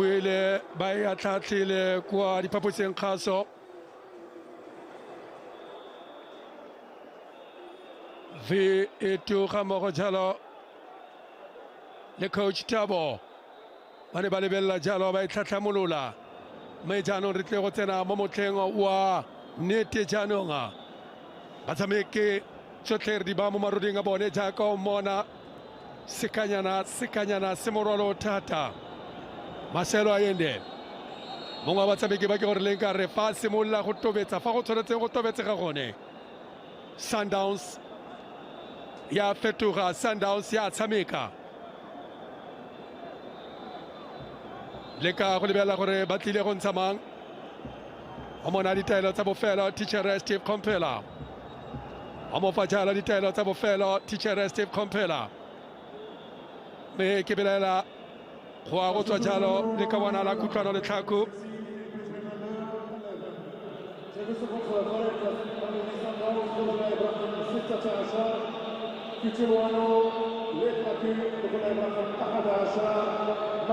buile ba ya tlatlile kwa diphaposing kgaso ve eto ga mogo jalo le coach Tabo ba ne ba lebella jalo ba itlhatlhamolola mme jaanong re tle go tsena mo motlheng wa nnete jaanong batshameki tsotlhe re di ba mo maroding a bone jaaka o mmona sekanyana se morwalo thata. Marcelo Allende mongwe wa batshameki ba ke gore leng ka re fa simolola go tobetsa fa go tshwanetseng go tobetsega gone Sundowns ya fetoga, Sundowns ya tshameka le ka go lebelela gore ba tlile go ntsha mang o mona ditaelo tsa bofelo teacher Steve Kompela o mo fa jala ditaelo tsa bofelo teacher Steve Kompela me ke belela go a go tswa jalo le ka bona la kutlwano le tlhako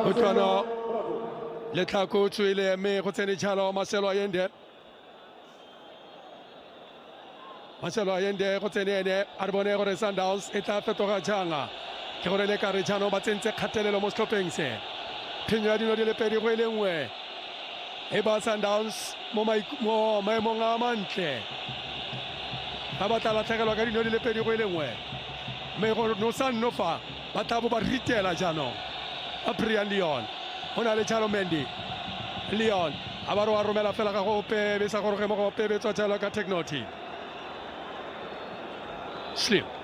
kutlwano le tlhako tswile mme go tsene jalo Marcelo Allende go tsene ene a re bone gore Sundowns e tla fetoga jang ke gore le ka re jaanong ba tsentse kgatelelo mo setlhopheng se phenyo ya dino di le pedi go e le nngwe e ba Sundowns mo maemong a mantle ba batla latlhegelwa ka dino di le pedi go e le nngwe mme go no fa ba tla bo ba ritela jaanong a Brian Leon go na le jalo Mendy Leon a ba re wa romela fela ga go pebe sa gore ge mo go pebe tswa jalo ka technology Slim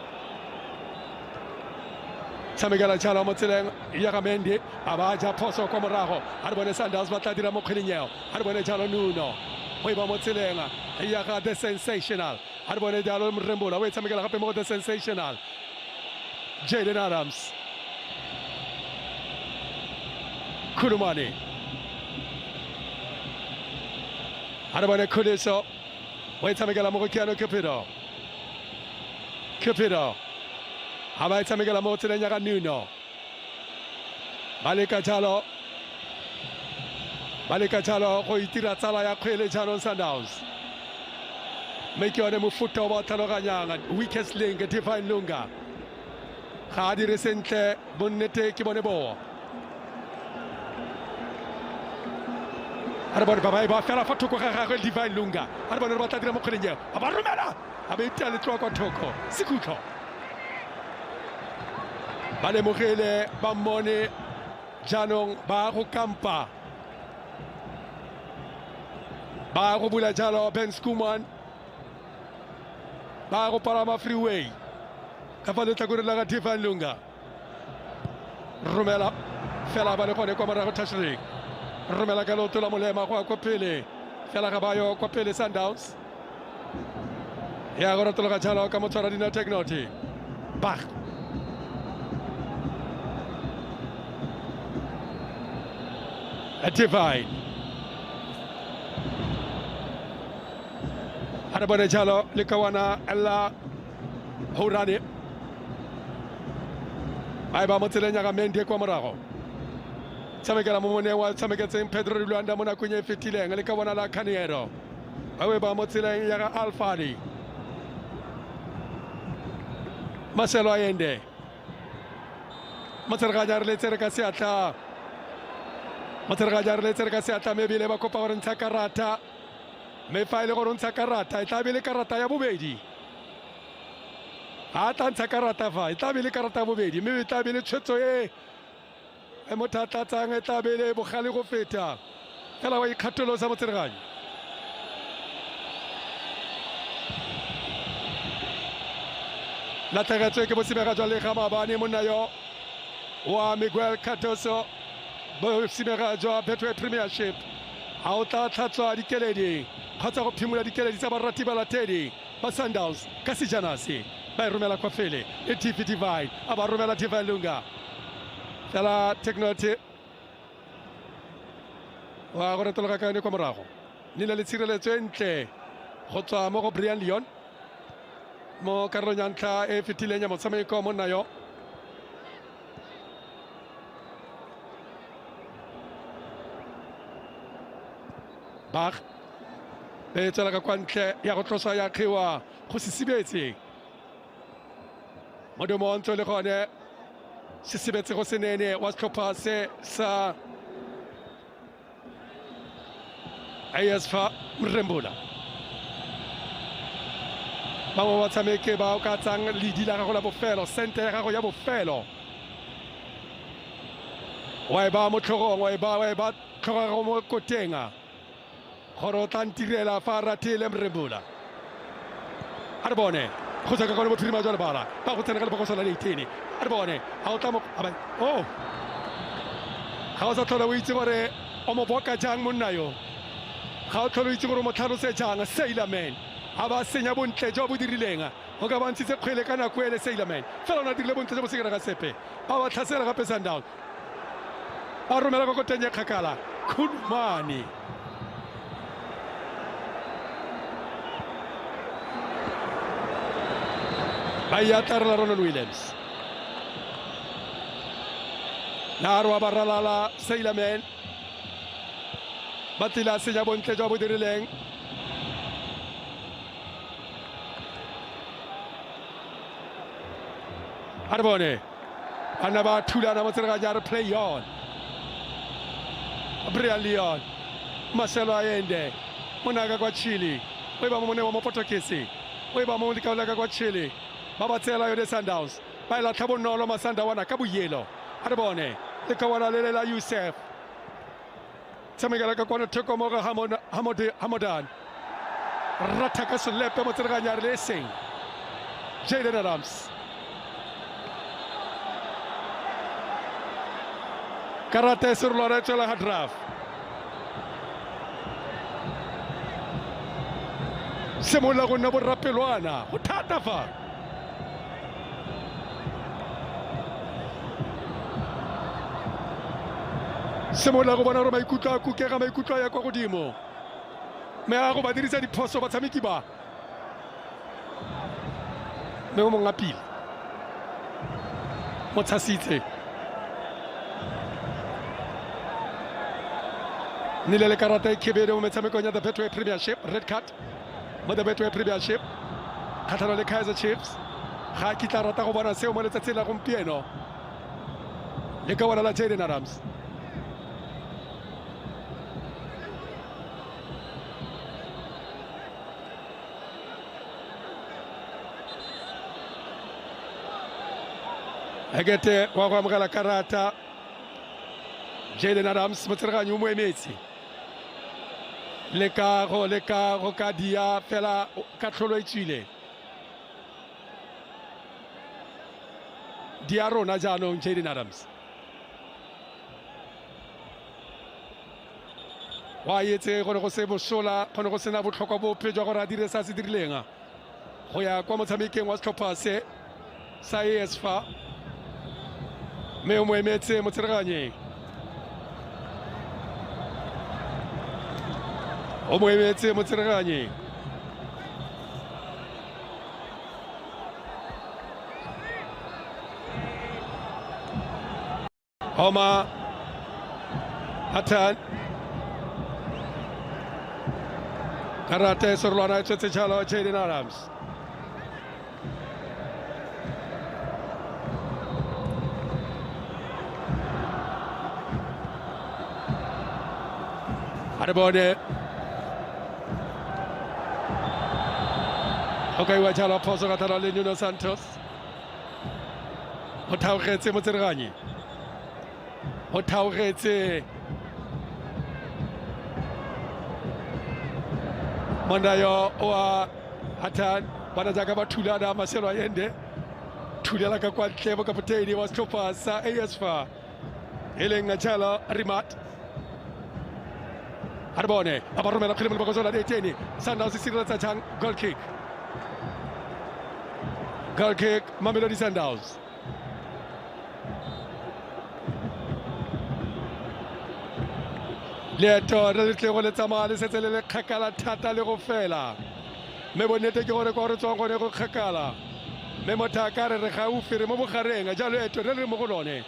tshamekela jalo mo tseleng ya ga Mendy a ba ja phoso kwa morago a re bone Sundowns ba tla dira mo kgweding a re bone jalo Nuno go e ba mo tseleng ya ga the sensational a re bone jalo Mrembola o e tshamekela gape mo the sensational Jaden Adams Kulumani a re bone Khuliso o e tshamekela mo go Keanu Cupido ha ba tshamekela mo tseleng ya ga Nuno ba leka jalo go itira tsala ya kgwele jaanong Sundowns mme ke yone mofuta o ba tlhaloganyang weakest link Divine Lunga ga a dire sentle bonnete ke bone boo a re bone ba fela fa thoko ga gagwe Divine Lunga a re bone re ba tla dira mo kgweleng a ba romela a ba itia letloa kwa thoko sekhutlho ba lemogile ba mmone jaanong ba go kampa ba go bula jalo Ben Schoeman ba go palama freeway ka fa letlhakoreng la ga Divine Lunga romela fela ba le gone kwa morago touchline romela ka leoto la molema go ya kwa pele fela ga ba yo kwa pele Sundowns ya go ratologa jalo ka motshwara dina technology bach a Divine a re bone jalo le kawana ella Hourani ba ba mo tseleng ya ga Mendy kwa morago tshamekela mo moneng wa tshameketseng Pedro Luanda mo nakong e fetileng le ka bona la Caniero ba mo tseleng ya ga Alfani Marcelo Allende motserganya re letsere ka seatla me bile ba kopa gore ntsha karata me fa ile gore ntsha karata e tla bile karata ya bobedi a tla ntsha karata fa e tla bile karata ya bobedi mme e tla bile tshwetso e mothatlatsang e tla bile bogale go feta fela wa ikgatolosa motserganya latlhegetswe ke bosimega jwa lega maabane monna yo wa Miguel Cardoso bosimega jwa Betway Premiership ga o tla tlhatswa dikeledi kgotsa go phimola dikeledi tsa barati balatedi ba Sundowns ka sejanase ba e romela kwa fele le TV Divine a ba romela Divine Lunga fela technology wa go retologa ka yone kwa morago nile le tshireletso e ntle go tswa mo go Brian Leon mo karolong ya ntlha e fetileng ya motshameko monna yo Bach e tsela ka kwantle ya go tlosa ya khiwa go sisibetse modomo o ntse le gone sisibetse go senene wa setlhopha se sa ASFA Mrembula bangwe ba tshameke ba o ka tsang ledi la gago la bofelo sente ya gago ya bofelo wa e ba mo tlhogong wa e ba tlhogago mo kotenga gore o tla ntirela fa a ratile Mrembula a re bone go tsaka gone bophirima jwa lebala ba go tsena ka lebokoso la 18 a re bone ga o tla mo ga o sa tlhola o itse gore o mo boka jang monna yo ga o tlhola o itse gore o mo tlhalose jang Sailor Man a ba senya bontle jo bo dirileng go ka ba ntshitse kgwele ka nako ele Sailor Man fela o na dirile bontle jo bo sekera ka sepe ba ba tlhasela gape Sundowns ba romela go koteng ya kgakala Khulumane ba ya tarela Ronald Williams Narwa baralala Sailor Man ba tila senya bontle jo bo dirileng a re bone bana ba thulana mo tsela ga play on Leon Marcelo Allende monaka kwa Chile o ba mo mone wa mo Portuguese o ba mo dikaola ka kwa Chile ba ba tsela yo de Sundowns ba ila tlhabonolo masanda wana ka boyelo a re bone le ka wana le la Yusuf tsamegela ka kwana theko mo ga Hamadan rata ka solepe mo tsela ga le seng Jaden Adams karate sur Lorenzo la hadraf semola go nna borapelwana go thata fa semola go bona gore maikutlo a kukega maikutlo ya kwa godimo me a go ba dirisa diphoso batshameki ba me o mongwe a pele mo tshasitse nile le karata e khebele mo metshamekong ya the Betway Premiership red card mo the Betway Premiership kgatlhanong le Kaizer Chiefs ga kitla rata go bona seo mo letsatsing la gompieno le ka bona la Jaden Adams Egete wa go amogela karata Jaden Adams motshereganyi o mo emetse le ka go ka dia fela ka tlholo e tswile dia rona jaanong Jaden Adams wa etse gore go se bosola gone go sena botlhokwa bope jwa gore a dire sa se dirileng go ya kwa motshamekeng wa setlhopha se sa ASFA me o mo emetse motshereganyi o mo emetse motshereganyi Homa Hatan karate sorlwana tsetse chalo Jaden Adams Arbone Okay, wa jalo phoso ka tala le Nuno Santos o thaogetse motsereganyi o thaogetse Mondayo wa Hatan bana jaaka ba thulana Marcelo Allende thulela ka kwa ntle mo kapteini wa setlhopha sa ASFA e leng Jalo Rimat a re bone a ba romela kgwele mo lebokoso la 18 Sundowns e sireletsa jang goal kick Mamelodi Sundowns leeto re le tle go le tsamaya le setse le le kgakala thata le go fela mme bonnete ke gore kwa re tswang gone go kgakala mme motho a ka re gaufi re mo bogareng jalo leeto re le mo go lone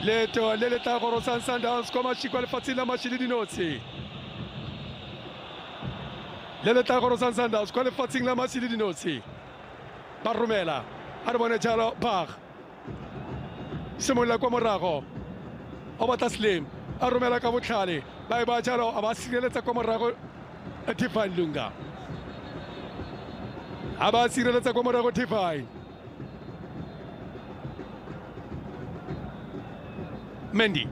leeto le le tla gorosang Sundowns kwa mashiko a lefatsheng la mashi le dinotshi le le tla go rosa Sundowns kwa lefatsheng la masi le dinotshi ba romela a re bone jalo bag simolla kwa morago o batla Slim a romela ka botlhale ba e ba jalo a ba sireletsa kwa morago Divine Lunga a ba sireletsa kwa morago Divine Mendy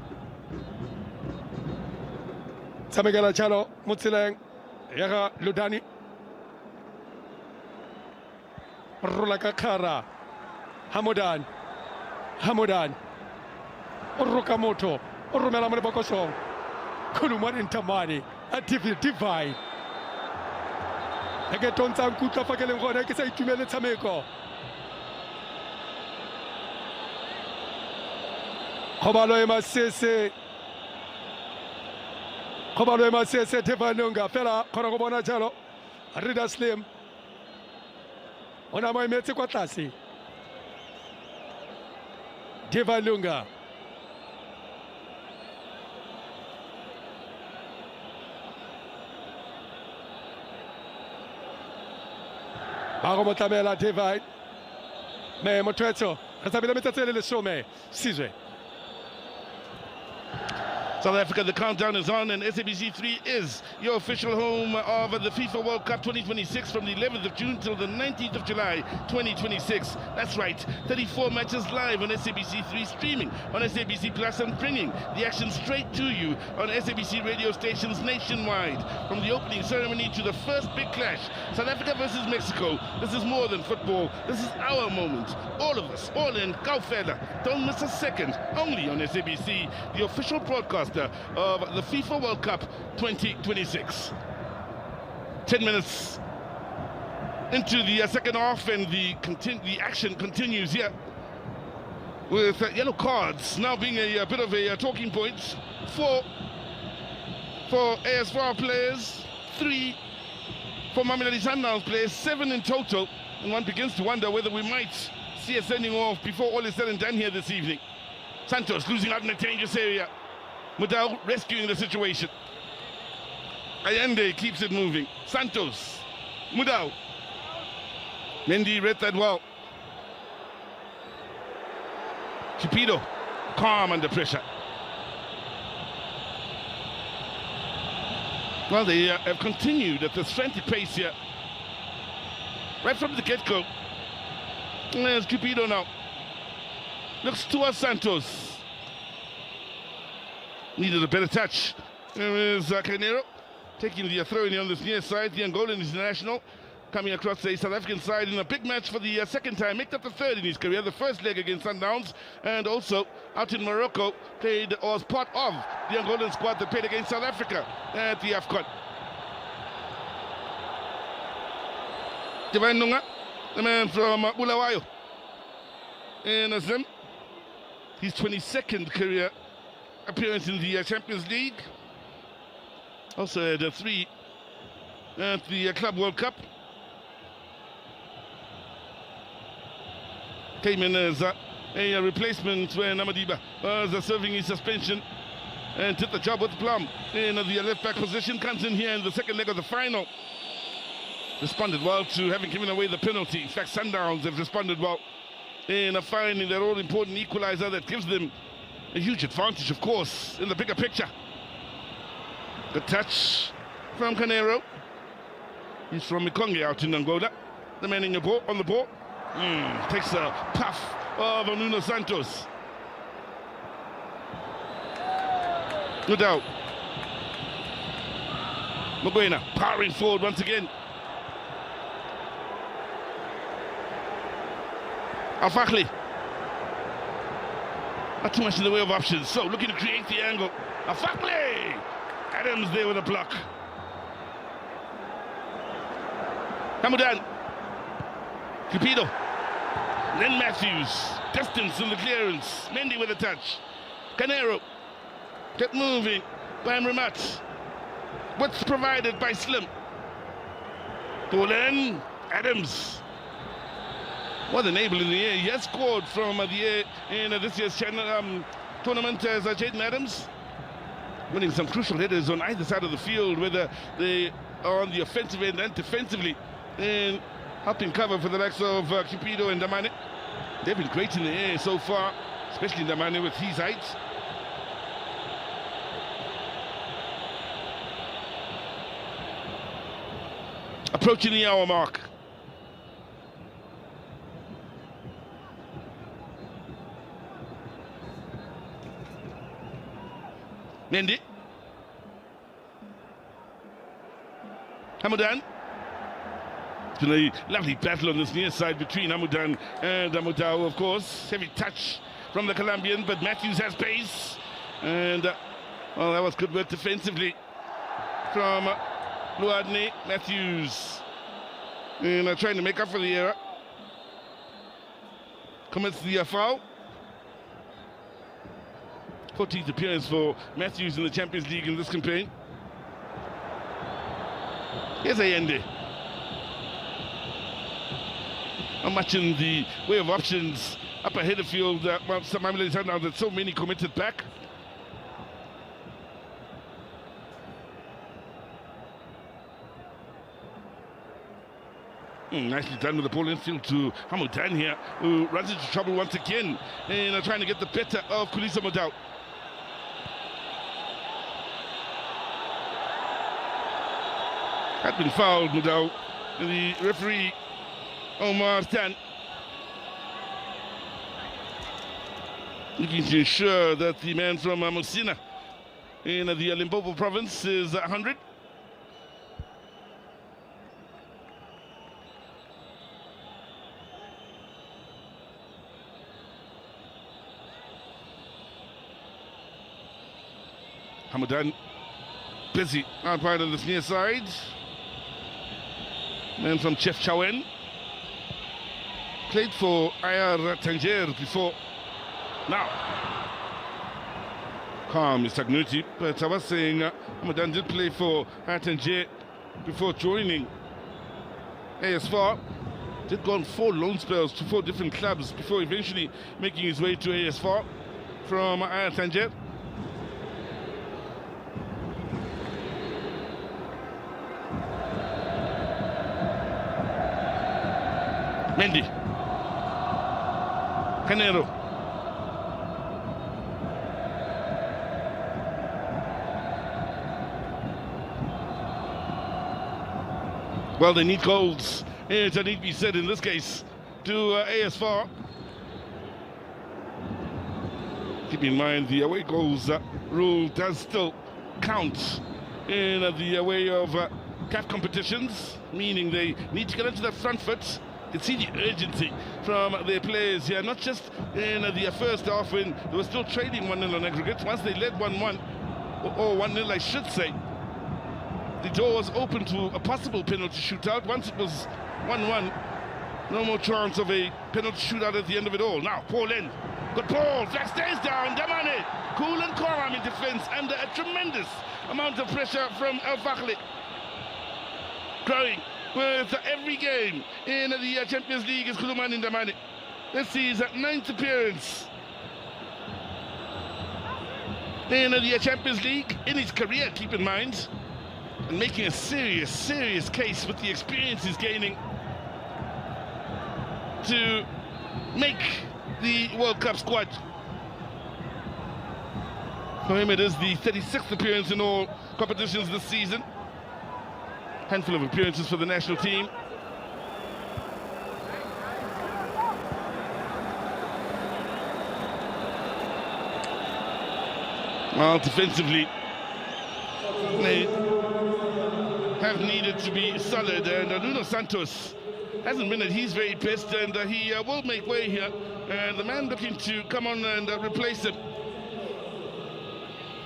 tshamekela jalo mo tseleng ya ga Lodani rola ka khara Hamodan o roka motho o romela mo lebokosong khulumane ntamane a Divine ke tontsang kutla fa ke leng gone ke sa itumele tshameko khobalo e masese Divine Lunga fela khona go bona jalo Rida Slim ona mo emetse kwa tlase Divine Lunga ba go motlamela Divine me motwetso re tsabile metsatsi le lesome sizwe South Africa, the countdown is on, and SABC3 is your official home of the FIFA World Cup 2026 from the 11th of June till the 19th of July 2026. That's right, 34 matches live on SABC3, streaming on SABC Plus, and bringing the action straight to you on SABC radio stations nationwide. From the opening ceremony to the first big clash, South Africa versus Mexico. This is more than football. This is our moment. All of us, all in Kaufela. Don't miss a second. Only on SABC, the official broadcaster of the FIFA World Cup 2026. 10 minutes into the second half, and the action continues here with yellow cards now being a bit of a talking point. 4 for ASFaRabat players, 3 for mamelodi Sundowns players, 7 in total, and one begins to wonder whether we might see a sending off before all is said and done here this evening. Santos losing out in a dangerous area. Mudau rescuing the situation. Allende keeps it moving. Santos, Mudau. Mendy read that well. Cupido, calm under pressure. Well, they have continued at this frantic pace here. Right from the get-go. There's Cupido now. Looks towards Santos. Needed a better touch. There is Canero taking the throw in on this near side. The Angolan international coming across the South African side in a big match for the second time. Make that the third in his career. The first leg against Sundowns, and also out in Morocco played or was part of the Angolan squad that played against South Africa at the AFCON. Divine Lunga, the man from Bulawayo in Azim. His 22nd career appearance in the Champions League. Also had 3 at the Club World Cup. Came in as a replacement when Amadiba was serving his suspension, and did the job with plum in the left back position. Comes in here in the second leg of the final. Responded well to having given away the penalty. In fact, Sundowns have responded well in finding that all-important equalizer that gives them a huge advantage, of course, in the bigger picture. Good touch from Canero. He's from Mikonge out in Angola. The man in the ball, on the ball. Takes a puff of Nuno Santos. No doubt. Mogoena powering forward once again. Al-Fakhli. Not too much in the way of options, so looking to create the angle. Al-Fakhli! Adams there with a block. Hamudan. Cupido. Then Matthews. Distance in the clearance. Mendy with a touch. Canero. Get moving by Ramat. What's provided by Slim. Polen. Adams. What an able in the air. He has scored from the air in this year's tournament as Jaden Adams. winning some crucial headers on either side of the field, whether they are on the offensive end and defensively, and helping cover for the likes of Cupido and Damane. They've been great in the air so far, especially Damane with his height. Approaching the hour mark. Mendy. Hamoudan. It's been a lovely battle on this near side between Hamoudan and Amoudao, of course. Heavy touch from the Colombian, but Matthews has pace. And, well, that was good work defensively from Luadne. Matthews trying to make up for the error. Commits the foul. 14th appearance for Matthews in the Champions League in this campaign. Here's Ayende. Not much in the way of options up ahead of field. Some mamelodi sundowns that so many committed back. Nicely done with the ball infield to Hamoudan here, who runs into trouble once again and trying to get the better of Kulisa Modau. Had been fouled, Modau. The referee, Omar Tan, looking to ensure that the man from Mosina in the Limpopo province is 100. Hamoudan busy out wide on this near side. Man from Chef Chawen. Played for Ayar Tanger before. Now, calm is Tagnuti, but I was saying Hamoudan did play for Ayar Tanger before joining ASFaR. Did go on 4 loan spells to 4 different clubs before eventually making his way to ASFaR from Ayar Tanger. Mendy. Canero. Well, they need goals. It need to be said in this case to ASFaR. Keep in mind the away goals rule does still count in the way of CAF competitions, meaning they need to get into the front foot. You can see the urgency from their players here, not just in the first half when they were still trading 1-0 on aggregate. Once they led 1-1, or 1-0 I should say, the door was open to a possible penalty shootout. Once it was 1-1, no more chance of a penalty shootout at the end of it all. Now, Paul in, good ball, flag stays down, Damane, cool and calm in defence under a tremendous amount of pressure from El Fakhli. Growing with every game in the Champions League is Kuluman Damane. This is his 9th appearance in the Champions League in his career, keep in mind, and making a serious case with the experience he's gaining to make the World Cup squad. For him it is the 36th appearance in all competitions this season. Handful of appearances for the national team. Well, defensively, they have needed to be solid, and Nuno Santos hasn't been at his very best, and he will make way here. And the man looking to come on and replace him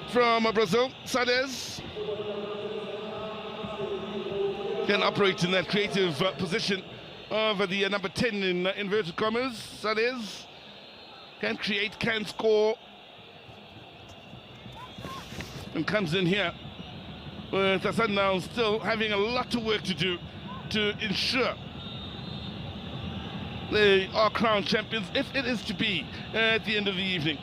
from Brazil, Sades, can operate in that creative position of the number 10 in inverted commas. Sades can create, can score, and comes in here with the Sundowns still having a lot of work to do to ensure they are crowned champions, if it is to be at the end of the evening.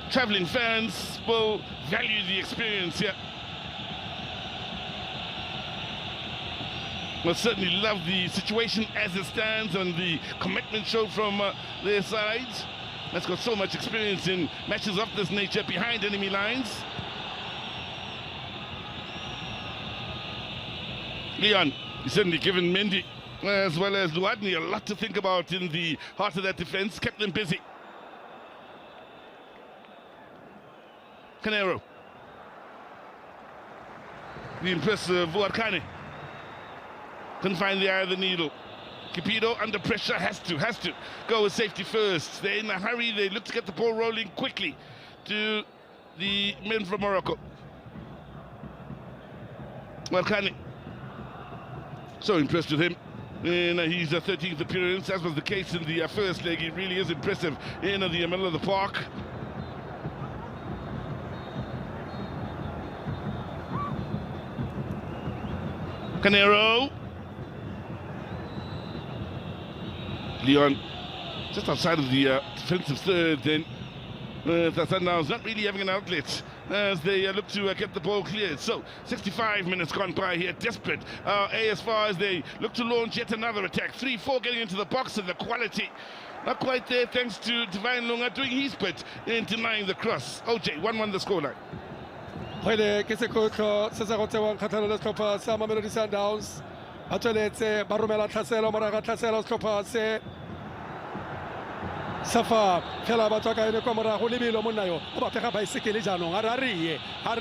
traveling fans will value the experience here. Will certainly love the situation as it stands and the commitment shown from their sides. That's got so much experience in matches of this nature behind enemy lines. Leon, he's certainly given Mendy as well as Luadni a lot to think about in the heart of that defense, kept them busy. Canero. The impressive Vuarkane. Couldn't find the eye of the needle. Capido under pressure, has to go with safety first. They're in a hurry, they look to get the ball rolling quickly to the men from Morocco. Vuarkane. So impressed with him in his 13th appearance, as was the case in the first leg. He really is impressive in the middle of the park. Canero. Leon just outside of the defensive third then. The Sundowns not really having an outlet as they look to get the ball cleared. So 65 minutes gone by here, desperate ASFaR as they look to launch yet another attack. 3-4 getting into the box, and the quality not quite there thanks to Divine Lunga doing his bit in denying the cross. OJ 1-1 the scoreline. Pwede ke sekotlo se sa go tsewang kgatlhanong le setlhopha sa Mamelodi Sundowns ba tsweletse ba romela tlhaselo morago ga tlhaselo setlhopha se safa fela ba tswa ka ene kwa morago lebelo monna yo o ba pega baesekele jaanong a re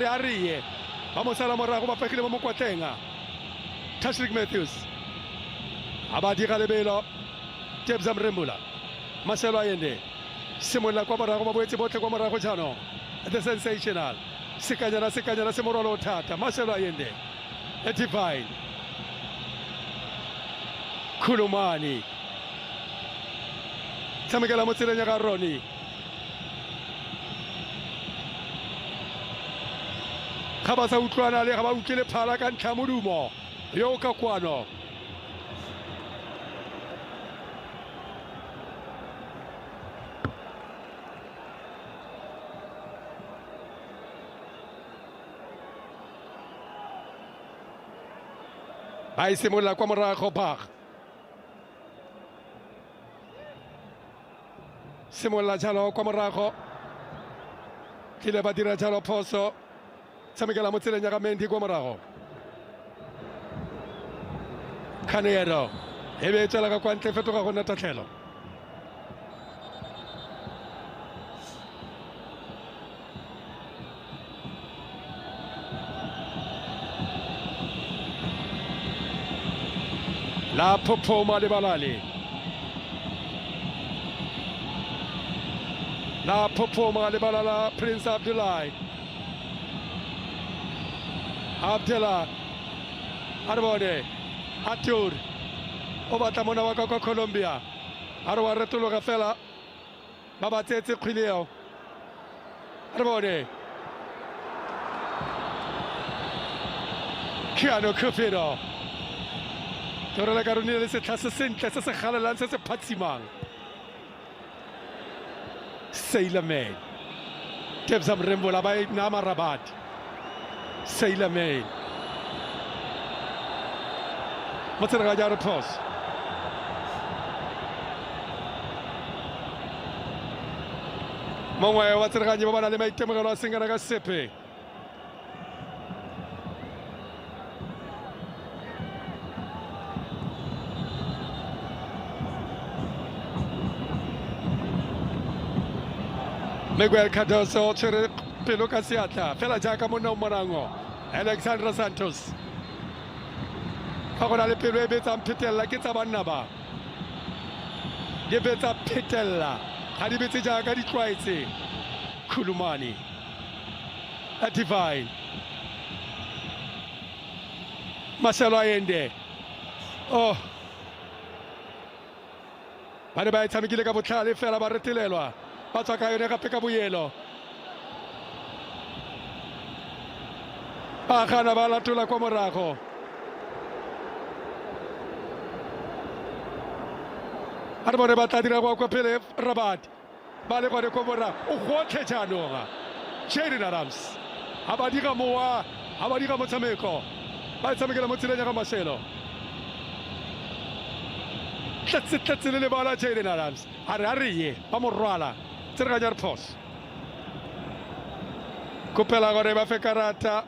a riye ba mo sala morago ba pegile mo mokwatleng a Tashrik Matthews a ba dira lebelo Tebza Mrembula Marcelo Ayende simolla kwa morago ba boetse botle kwa morago jaanong the sensational sekanyana se morolo o thata Marcelo Ayende a Divine Khulumani tshamekela mo tseleng ya ga Roni ga ba sa utlwana le ga ba utlwile phala ka ntlha modumo yo o ka kwano ba isimolla kwa morago Bach simolla jalo kwa morago kile ba dira jalo phoso tshamekela mo tseleng ya ga Mendy kwa morago Canero e be tsela ka kwa ntle fetoga go nna tatlhelo la Pophoma le Balale la Pophoma le Balala Prince Abdullah Arbode Atur o batla mona wa kwa Colombia a re wa retologa fela ba ba tsetse kgwileo Arbode Kiano Capido Tore la karone le setla se sentle se se galelang se se phatsimang Sailor Man Tebza Mrembula ba ina ASFaRabat Sailor Man Motsera ga re pause mongwe wa tsereganyi ba bana le maitemogelo a sengana ka sepe Miguel Cardoso tshwere pelo ka seatla fela jaaka monna o morango Alexandra Santos ga gona le pelo e betsang phetelela ke tsa banna ba di betsa phetelela ga di betse jaaka di tlwaetse Khulumani a Divine Marcelo Ayende oh ba ne ba e tshamekile ka botlhale fela ba retelelwa ba tswa ka yone gape ka boyelo ba gana ba latola kwa morago a re bone ba tla dira kwa pele Rabat ba le gore ko bora o gotlhe jaanong Jaden Adams ha ba dira mowa ha ba dira motshameko ba tshamekela mo tseleng ya ga Mashelo tlatse le bala Jaden Adams a re ye ba mo rwala tsereganya re phoso kopela gore ba fe karata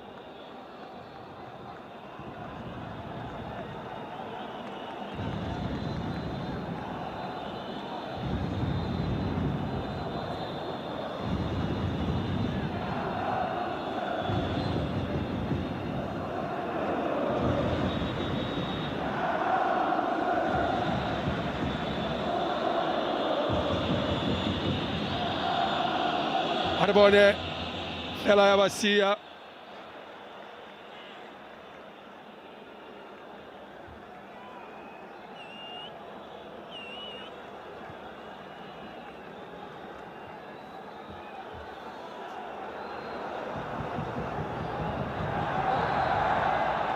Arbone fela ya basia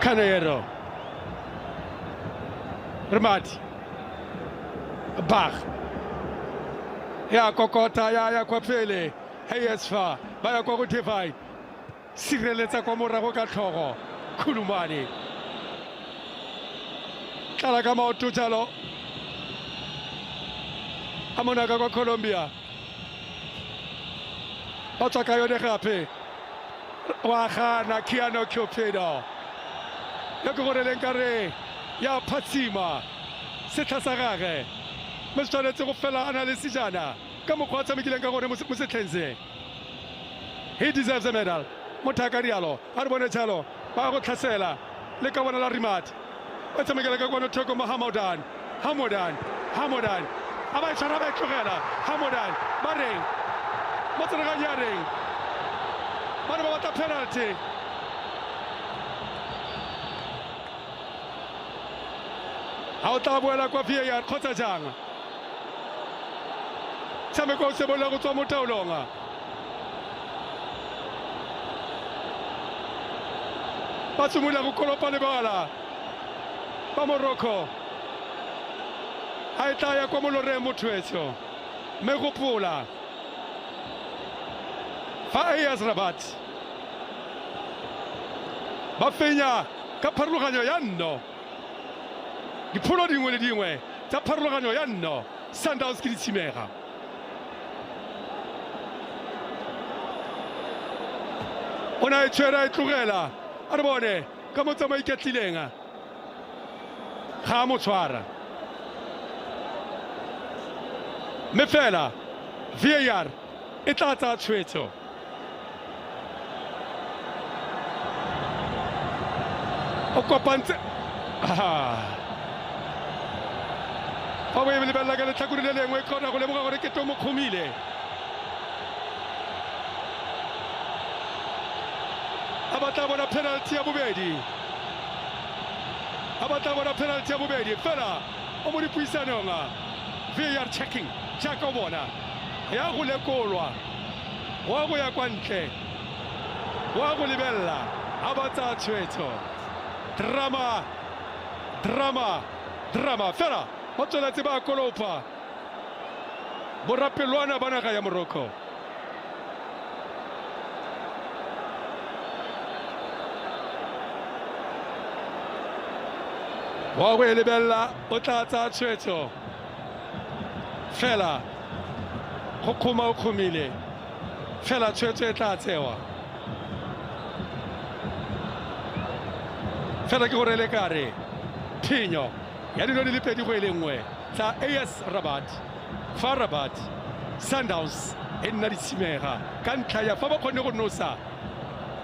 Canero Ramati Bach ya kokota ya kwa pele ASFA ba ya kwa go divide sireletsa kwa morago ka tlhogo Khulumane tlala ka maoto jalo a monaka kwa Colombia ba tswa ka yone gape wa gana Kiano Kyopedo ya go gore lenkare ya phatsima setla sa gage mo tshwanetse go fela analysis jana ka mokgwa a tshamekileng ka gore mo setlheng he deserves a medal motho a ka rialo a re bone jalo ba go tlhasela le ka bona la Rimat ba tshamekela ka kwana thoko mo Hamodan a ba tshwara ba tlogela Hamodan ba reng mo tsereganya reng ba ba batla penalty ha o tla boela kwa VAR kgotsa jang tshameko se bola go tswa mo taolong ba tsumula go kolopa le bala ba Morocco a etla ya kwa molore mothwetso me gopola fa ASFaRabat ba fenya ka pharologanyo ya nno dipholo dingwe le dingwe tsa pharologanyo ya nno Sundowns ke ditshimega ona e tshwera e tlogela a re bone ka motsama iketlileng ga mo tshwara me fela VAR e tla tsa tshwetso o kopantse fa bo e lebella ka letlhakore le lengwe e kgona go lemoga gore ke to mo kgomile a batla bona penalty ya bobedi fela o mo dipuisanong VAR checking jaaka o bona ya go lekolwa wa go ya kwa ntle wa go lebella a batsa tshwetso drama fela ba tsweletse ba kolopa borapelwana ba naga ya Morocco wa go lebella o tla tsa tshwetso fela go khoma o khomile fela tshwetso e tla tsewa fela ke gore le kare phinyo ya dilo di le pedi go e lengwe tsa ASFaRabat Sundowns e nna ditshimega ka ntlha ya fa ba kgonne go nosa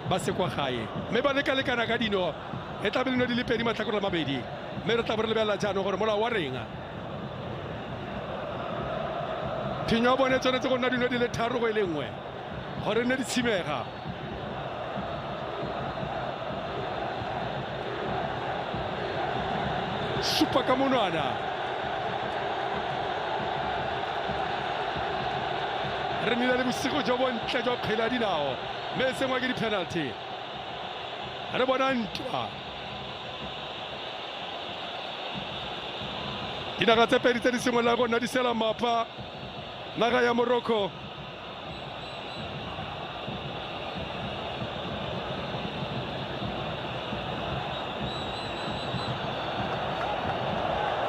ba se kwa gae mme ba lekalekana ka dino e tla be dino di le pedi matlhakore a mabedi mme re tla bo re lebelela jaanong gore molao wa renga phinyo a bone tshwanetse go nna dino di le tharo go e lengwe gore nne ditshimega supa ka monwana re nnile le bosigo jo bontle jwa kgwele ya dinao mme e sengwa ke di-penalty re bona ntwa dinaga tse pedi tse di simololang go nna di sela mapa naga ya Morocco.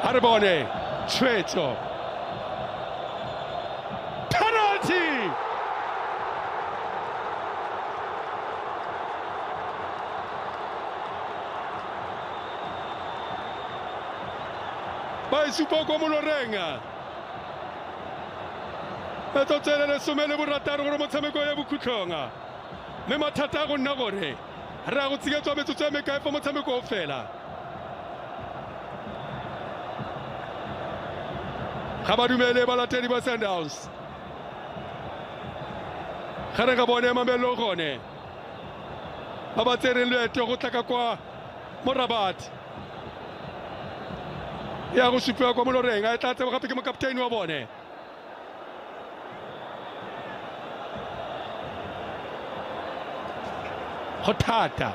Arbone, Tshwetso. Penalty! Ba isupa kwa Molorenga. Eto tsela le somele borataro gore motshameko ya bokhutlonga. Me mathata go nna gore ra go tsiketswa metsotso ya mekae fa motshameko o fela. Ga ba dumele balatedi ba Sundowns. Ga re ga bone Mamelodi gone. Ba ba tsereng leeto go tlaka kwa Rabat. Ya go supiwa kwa Molorenga e tla tseba gape ke mokapteine wa bone. Go thata.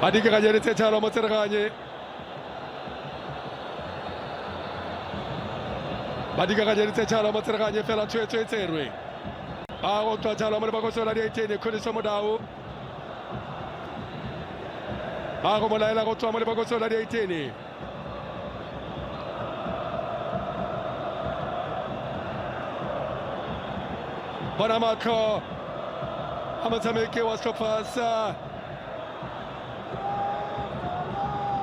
Badikaganye le tsetshalo mo tsereganye. Badikaganye le tsetshalo mo tsereganye fela tshwetso e tserwe. Ba go tlatshalo mo le bakosola di 18 khoniso modao. Ba go molaela go tswa mo le bakosola di 18. Bona matlo a motshameki wa setlhopha sa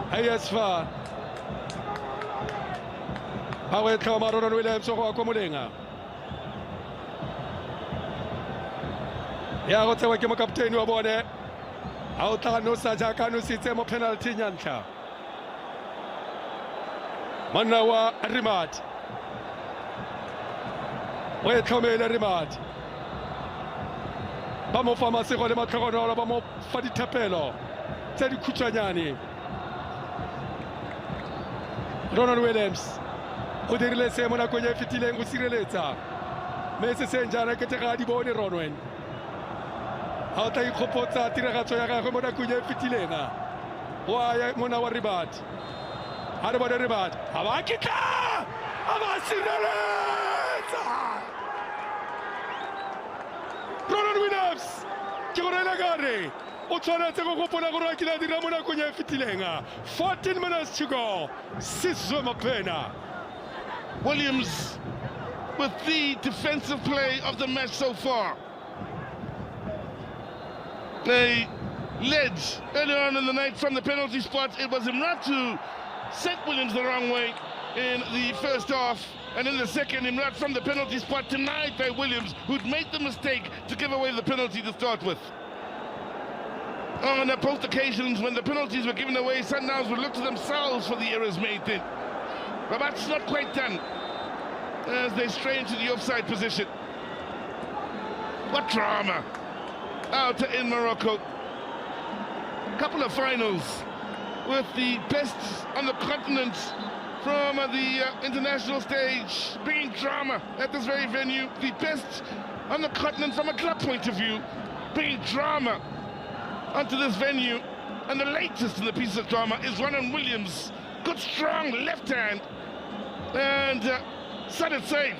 ASFaRabat. Ba go etlhoma Ronald Williams go kwa molenga. Ya go tsewa ke mokapteine wa bone. A o tla no sa jaaka no sitse mo penalty nya ntlha. Monna wa Rimat. O etlhomele Rimat. Ba mo fa masego le matlhogonolo ba mo fa dithapelo tse di khutshwanyane. Ronald Williams o dirile se mo nakong e fetileng go sireletsa mme se se njana ke te ga di bone Ronwen ha o tla ikgopotsa tiragatso ya gagwe mo nakong e fetileng wa ya mona wa Rabat ha re bone Rabat ha ba kitla ha ba sireletsa Ronald Williams ke gore la gare o tshwanetse go gopola gore ke la dira mo nakong e fetileng 14 minutes to go. Pena. Williams with the defensive play of the match so far. They led earlier on in the night from the penalty spot. It was Imrat who sent Williams the wrong way in the first half, and in the second, Imrat from the penalty spot denied by Williams, who'd made the mistake to give away the penalty to start with. On post occasions when the penalties were given away, Sundowns would look to themselves for the errors made then. Rabat's not quite done as they stray into the offside position. What drama out in Morocco. Couple of finals with the best on the continent from the international stage, bringing drama at this very venue. The best on the continent from a club point of view, bringing drama onto this venue, and the latest in the piece of drama is Ronald Williams. Good strong left hand, and solid save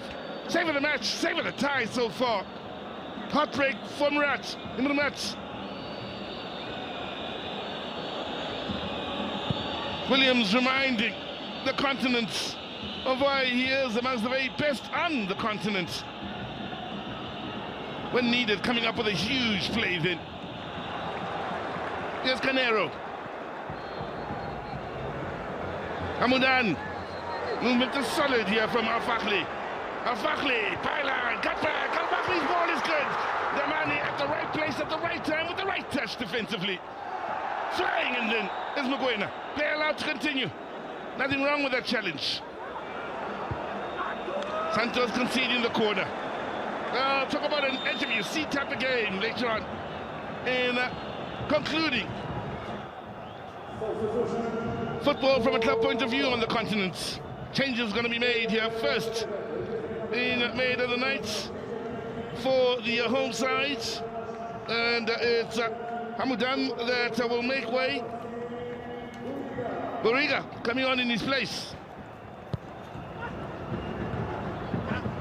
of the match, save of the tie so far. Heartbreak for Murat in the match. Williams reminding the continent of why he is amongst the very best on the continent. When needed, coming up with a huge play then. Here's Canero. Amudan. Movement is solid here from Al-Fakhli. Al-Fakhli, byline, cut back. Al-Fakhli's ball is good. Damani at the right place at the right time with the right touch defensively. Flying and then is Maguena. They're allowed to continue. Nothing wrong with that challenge. Santos conceding the corner. Talk about an interview, C type of game later on in concluding football from a club point of view on the continent. Changes going to be made here first, being made of the night for the home side, and it's Hamudan that will make way. Boriga coming on in his place.